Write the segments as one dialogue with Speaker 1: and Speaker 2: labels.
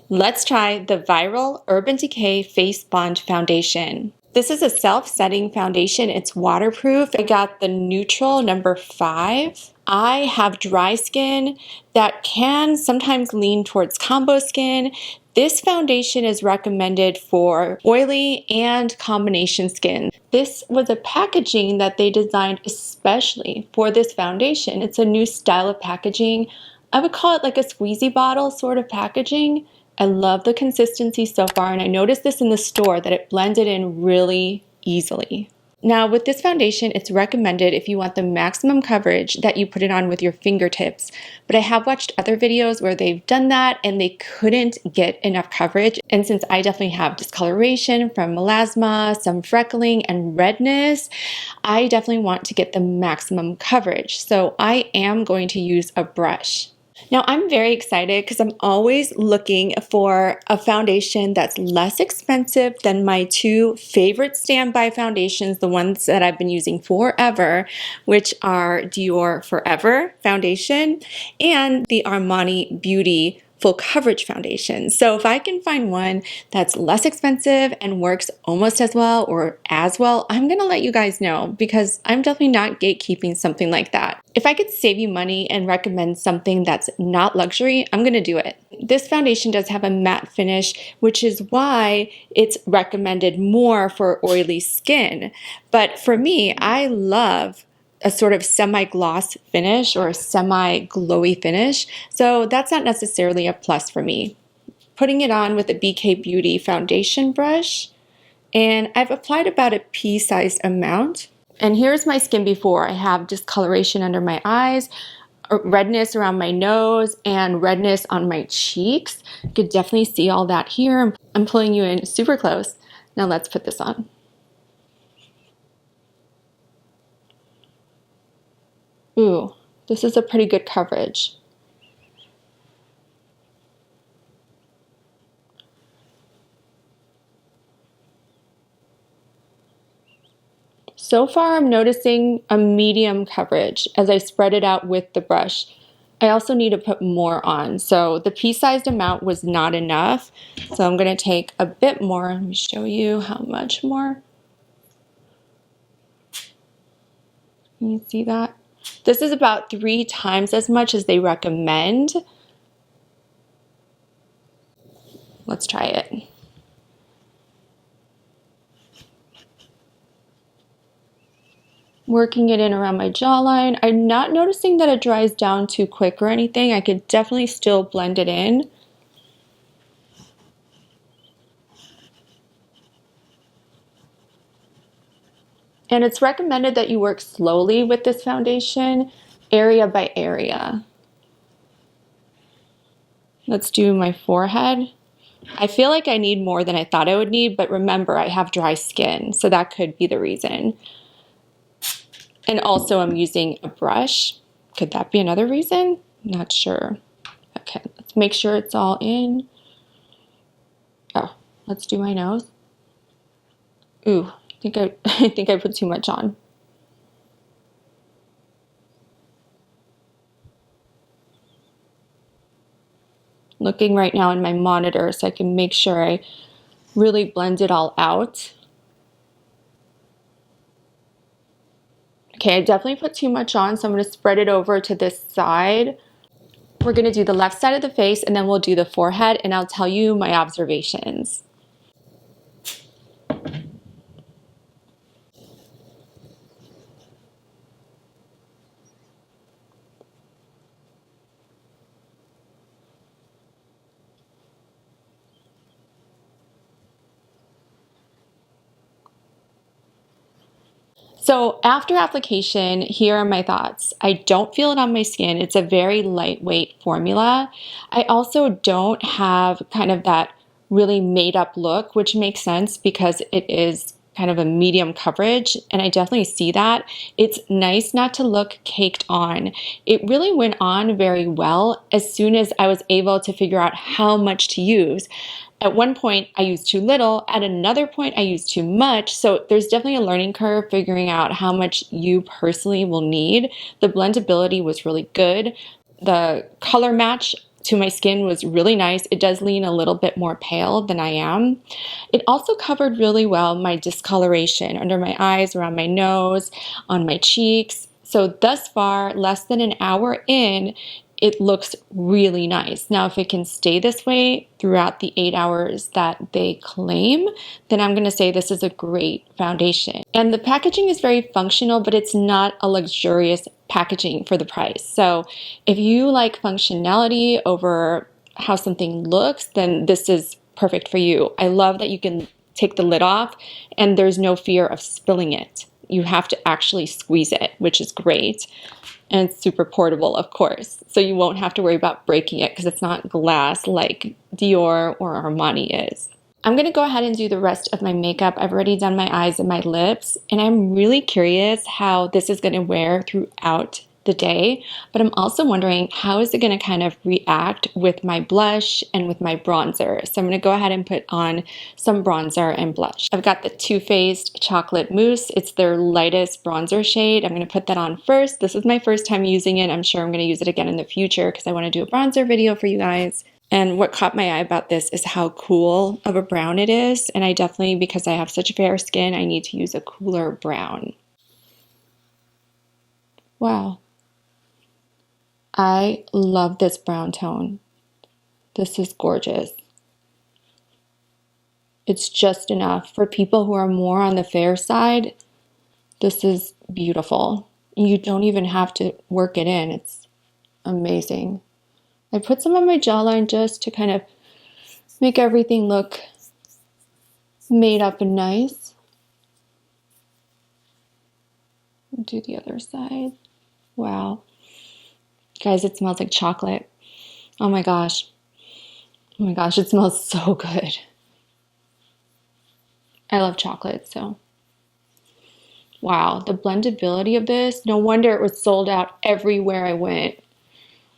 Speaker 1: Let's try the viral Urban Decay Face Bond Foundation. This is a self-setting foundation. It's waterproof. I got the neutral number 5. I have dry skin that can sometimes lean towards combo skin. This foundation is recommended for oily and combination skin. This was a packaging that they designed especially for this foundation. It's a new style of packaging. I would call it like a squeezy bottle sort of packaging. I love the consistency so far, and I noticed this in the store that it blended in really easily. Now with this foundation, it's recommended if you want the maximum coverage that you put it on with your fingertips, but I have watched other videos where they've done that and they couldn't get enough coverage. And since I definitely have discoloration from melasma, some freckling and redness, I definitely want to get the maximum coverage. So I am going to use a brush. Now I'm very excited because I'm always looking for a foundation that's less expensive than my 2 favorite standby foundations, the ones that I've been using forever, which are Dior Forever foundation and the Armani Beauty Full Coverage Foundation. So if I can find one that's less expensive and works almost as well or as well, I'm gonna let you guys know because I'm definitely not gatekeeping something like that. If I could save you money and recommend something that's not luxury, I'm gonna do it. This foundation does have a matte finish, which is why it's recommended more for oily skin. But for me, I love a sort of semi-gloss finish or a semi-glowy finish, so that's not necessarily a plus for me. Putting it on with a BK Beauty foundation brush, and I've applied about a pea-sized amount. And here's my skin before. I have discoloration under my eyes, redness around my nose, and redness on my cheeks. You could definitely see all that here. I'm pulling you in super close. Now let's put this on. Ooh, this is a pretty good coverage. So far, I'm noticing a medium coverage as I spread it out with the brush. I also need to put more on. So the pea-sized amount was not enough. So I'm going to take a bit more. Let me show you how much more. Can you see that? This is about 3 times as much as they recommend. Let's try it. Working it in around my jawline. I'm not noticing that it dries down too quick or anything. I could definitely still blend it in. And it's recommended that you work slowly with this foundation, area by area. Let's do my forehead. I feel like I need more than I thought I would need, but remember, I have dry skin, so that could be the reason. And also I'm using a brush. Could that be another reason? Not sure. Okay, let's make sure it's all in. Oh, let's do my nose. Ooh, I think I put too much on. Looking right now in my monitor so I can make sure I really blend it all out. Okay, I definitely put too much on, so I'm going to spread it over to this side. We're going to do the left side of the face and then we'll do the forehead and I'll tell you my observations. So after application, here are my thoughts. I don't feel it on my skin. It's a very lightweight formula. I also don't have kind of that really made up look, which makes sense because it is kind of a medium coverage, and I definitely see that. It's nice not to look caked on. It really went on very well as soon as I was able to figure out how much to use. At one point, I used too little. At another point, I used too much. So there's definitely a learning curve figuring out how much you personally will need. The blendability was really good. The color match to my skin was really nice. It does lean a little bit more pale than I am. It also covered really well my discoloration under my eyes, around my nose, on my cheeks. So thus far, less than an hour in, it looks really nice. Now, if it can stay this way throughout the 8 hours that they claim, then I'm gonna say this is a great foundation. And the packaging is very functional, but it's not a luxurious packaging for the price. So if you like functionality over how something looks, then this is perfect for you. I love that you can take the lid off and there's no fear of spilling it. You have to actually squeeze it, which is great. And it's super portable, of course. So you won't have to worry about breaking it because it's not glass like Dior or Armani is. I'm going to go ahead and do the rest of my makeup. I've already done my eyes and my lips, and I'm really curious how this is going to wear throughout the day, but I'm also wondering how is it going to kind of react with my blush and with my bronzer. So I'm going to go ahead and put on some bronzer and blush. I've got the Too Faced Chocolate Mousse. It's their lightest bronzer shade. I'm going to put that on first. This is my first time using it. I'm sure I'm going to use it again in the future because I want to do a bronzer video for you guys. And what caught my eye about this is how cool of a brown it is. And I definitely, because I have such fair skin, I need to use a cooler brown. Wow. I love this brown tone. This is gorgeous. It's just enough. For people who are more on the fair side, this is beautiful. You don't even have to work it in. It's amazing. I put some on my jawline just to kind of make everything look made up and nice. Do the other side. Wow. Guys, it smells like chocolate. Oh my gosh. Oh my gosh, it smells so good. I love chocolate, so. Wow, the blendability of this. No wonder it was sold out everywhere I went.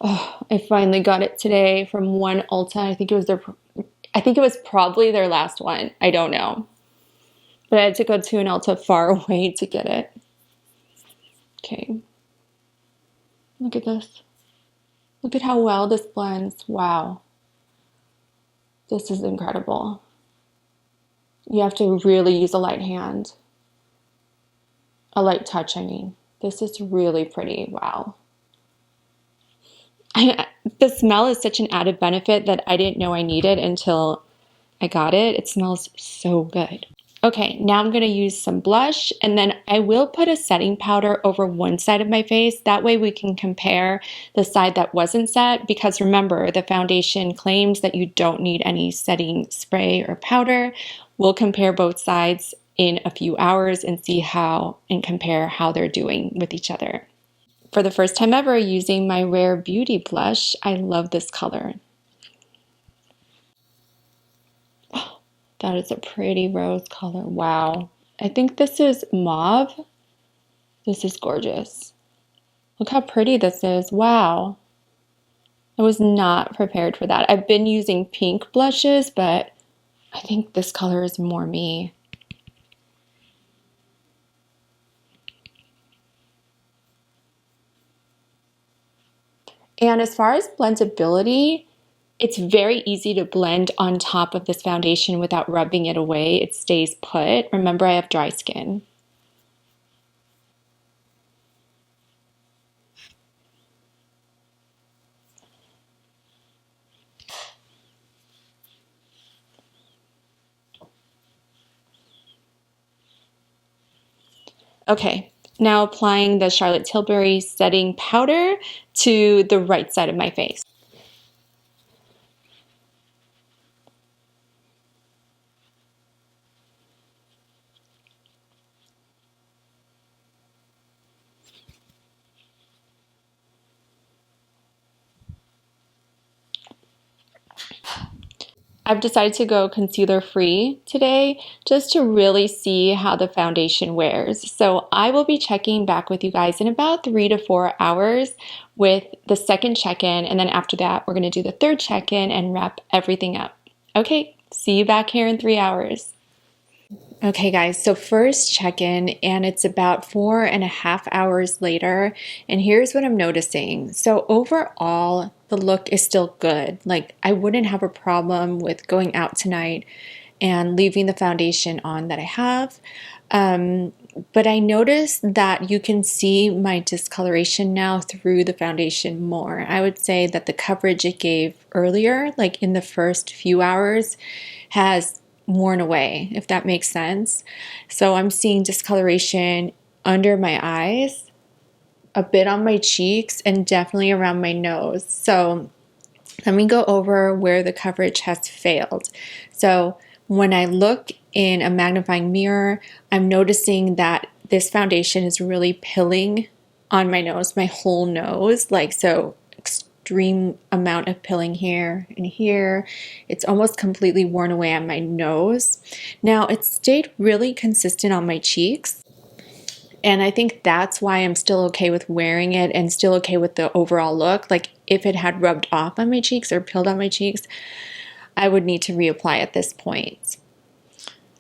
Speaker 1: Oh, I finally got it today from one Ulta. I think it was probably their last one. I don't know. But I had to go to an Ulta far away to get it. Okay. Look at this. Look at how well this blends. Wow. This is incredible. You have to really use a light hand. A light touch, I mean. This is really pretty. Wow. The smell is such an added benefit that I didn't know I needed until I got it. It smells so good. Okay, now I'm going to use some blush, and then I will put a setting powder over one side of my face. That way we can compare the side that wasn't set, because remember, the foundation claims that you don't need any setting spray or powder. We'll compare both sides in a few hours and see how and compare how they're doing with each other. For the first time ever using my Rare Beauty blush, I love this color. That is a pretty rose color. Wow. I think this is mauve. This is gorgeous. Look how pretty this is. Wow. I was not prepared for that. I've been using pink blushes, but I think this color is more me. And as far as blendability, it's very easy to blend on top of this foundation without rubbing it away. It stays put. Remember, I have dry skin. Okay, now applying the Charlotte Tilbury setting powder to the right side of my face. I've decided to go concealer free today just to really see how the foundation wears. So I will be checking back with you guys in about 3 to 4 hours with the second check-in, and then after that we're going to do the third check-in and wrap everything up. Okay, see you back here in 3 hours. Okay guys, so first check-in, and it's about 4.5 hours later, and here's what I'm noticing. So overall, the look is still good. Like, I wouldn't have a problem with going out tonight and leaving the foundation on that I have. But I noticed that you can see my discoloration now through the foundation more. I would say that the coverage it gave earlier, like in the first few hours, has worn away, if that makes sense. So I'm seeing discoloration under my eyes, a bit on my cheeks, and definitely around my nose. So let me go over where the coverage has failed. So when I look in a magnifying mirror, I'm noticing that this foundation is really pilling on my nose, my whole nose. Like, so extreme amount of pilling here and here. It's almost completely worn away on my nose. Now, it stayed really consistent on my cheeks. And I think that's why I'm still okay with wearing it and still okay with the overall look. Like, if it had rubbed off on my cheeks or peeled on my cheeks, I would need to reapply at this point.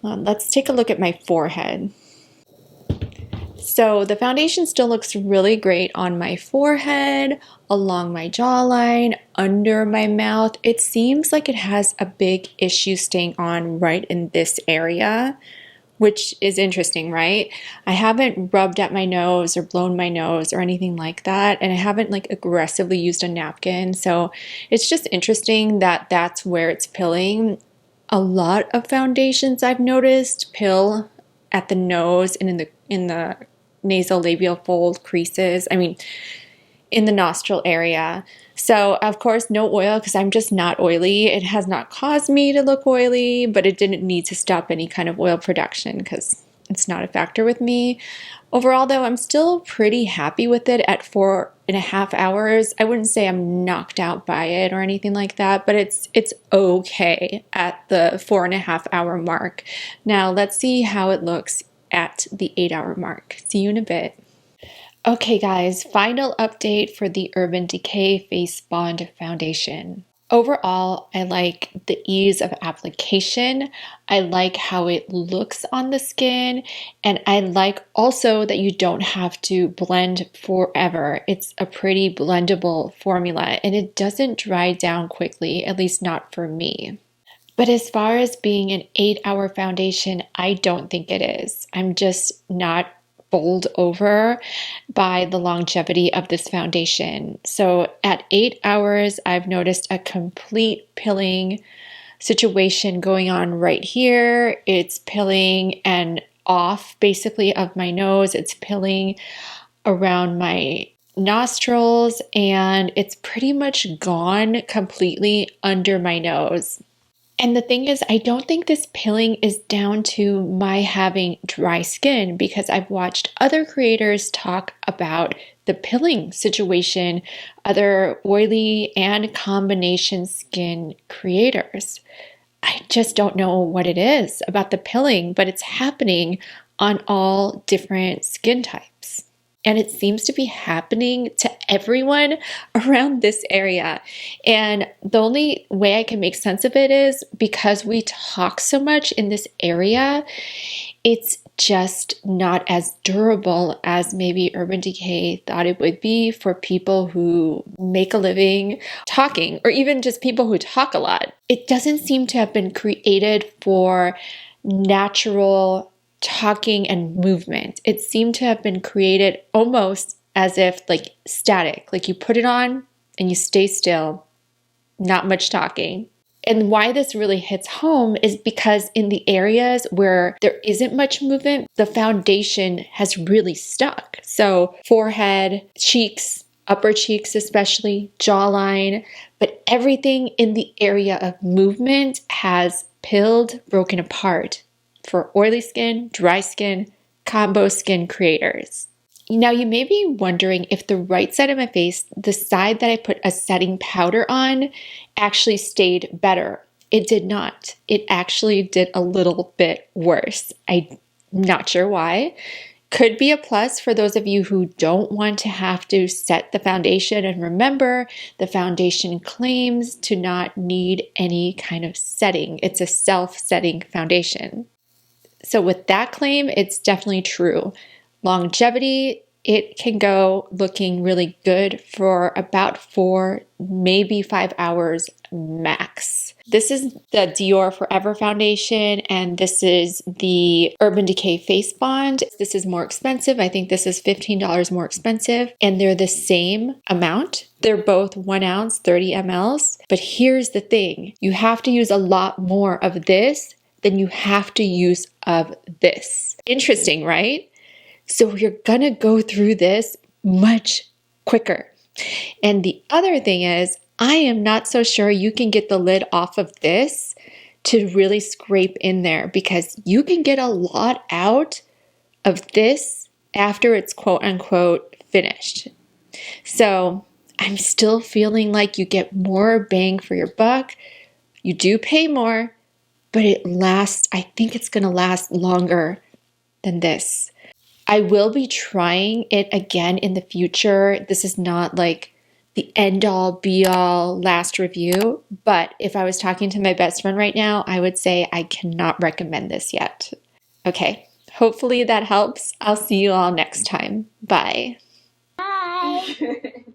Speaker 1: Let's take a look at my forehead. So the foundation still looks really great on my forehead, along my jawline, under my mouth. It seems like it has a big issue staying on right in this area, which is interesting, right? I haven't rubbed at my nose or blown my nose or anything like that, and I haven't like aggressively used a napkin. So it's just interesting that that's where it's pilling. A lot of foundations I've noticed pill at the nose and in the nasolabial fold creases. I mean, in the nostril area. So of course, no oil because I'm just not oily. It has not caused me to look oily, but it didn't need to stop any kind of oil production because it's not a factor with me. Overall though, I'm still pretty happy with it at 4.5 hours. I wouldn't say I'm knocked out by it or anything like that, but it's okay at the 4.5 hour mark. Now let's see how it looks at the 8 hour mark. See you in a bit. Okay guys, final update for the Urban Decay Face Bond Foundation. Overall, I like the ease of application. I like how it looks on the skin. And I like also that you don't have to blend forever. It's a pretty blendable formula and it doesn't dry down quickly, at least not for me. But as far as being an 8 hour foundation, I don't think it is. I'm just not bowled over by the longevity of this foundation. So at 8 hours, I've noticed a complete pilling situation going on right here. It's pilling and off basically of my nose. It's pilling around my nostrils and it's pretty much gone completely under my nose. And the thing is, I don't think this pilling is down to my having dry skin because I've watched other creators talk about the pilling situation, other oily and combination skin creators. I just don't know what it is about the pilling, but it's happening on all different skin types. And it seems to be happening to everyone around this area. And the only way I can make sense of it is because we talk so much in this area, it's just not as durable as maybe Urban Decay thought it would be for people who make a living talking, or even just people who talk a lot. It doesn't seem to have been created for natural talking and movement. It seemed to have been created almost as if like static, like you put it on and you stay still, not much talking. And why this really hits home is because in the areas where there isn't much movement, the foundation has really stuck. So forehead, cheeks, upper cheeks especially, jawline, but everything in the area of movement has pilled, broken apart for oily skin, dry skin, combo skin creators. Now you may be wondering if the right side of my face, the side that I put a setting powder on, actually stayed better. It did not. It actually did a little bit worse. I'm not sure why. Could be a plus for those of you who don't want to have to set the foundation. And remember, the foundation claims to not need any kind of setting. It's a self-setting foundation. So with that claim, it's definitely true. Longevity it can go looking really good for about 4, maybe 5 hours max. This is the Dior Forever foundation, and this is the Urban Decay Face Bond. This is more expensive. I think this is $15 more expensive, and they're the same amount. They're both 1 ounce, 30 mLs. But here's the thing. You have to use a lot more of this than you have to use of this. Interesting, right? So you're gonna go through this much quicker. And the other thing is, I am not so sure you can get the lid off of this to really scrape in there, because you can get a lot out of this after it's quote unquote finished. So I'm still feeling like you get more bang for your buck. You do pay more, but it lasts, I think it's gonna last longer than this. I will be trying it again in the future. This is not like the end all be all last review, but if I was talking to my best friend right now, I would say I cannot recommend this yet. Okay, hopefully that helps. I'll see you all next time. Bye.
Speaker 2: Bye.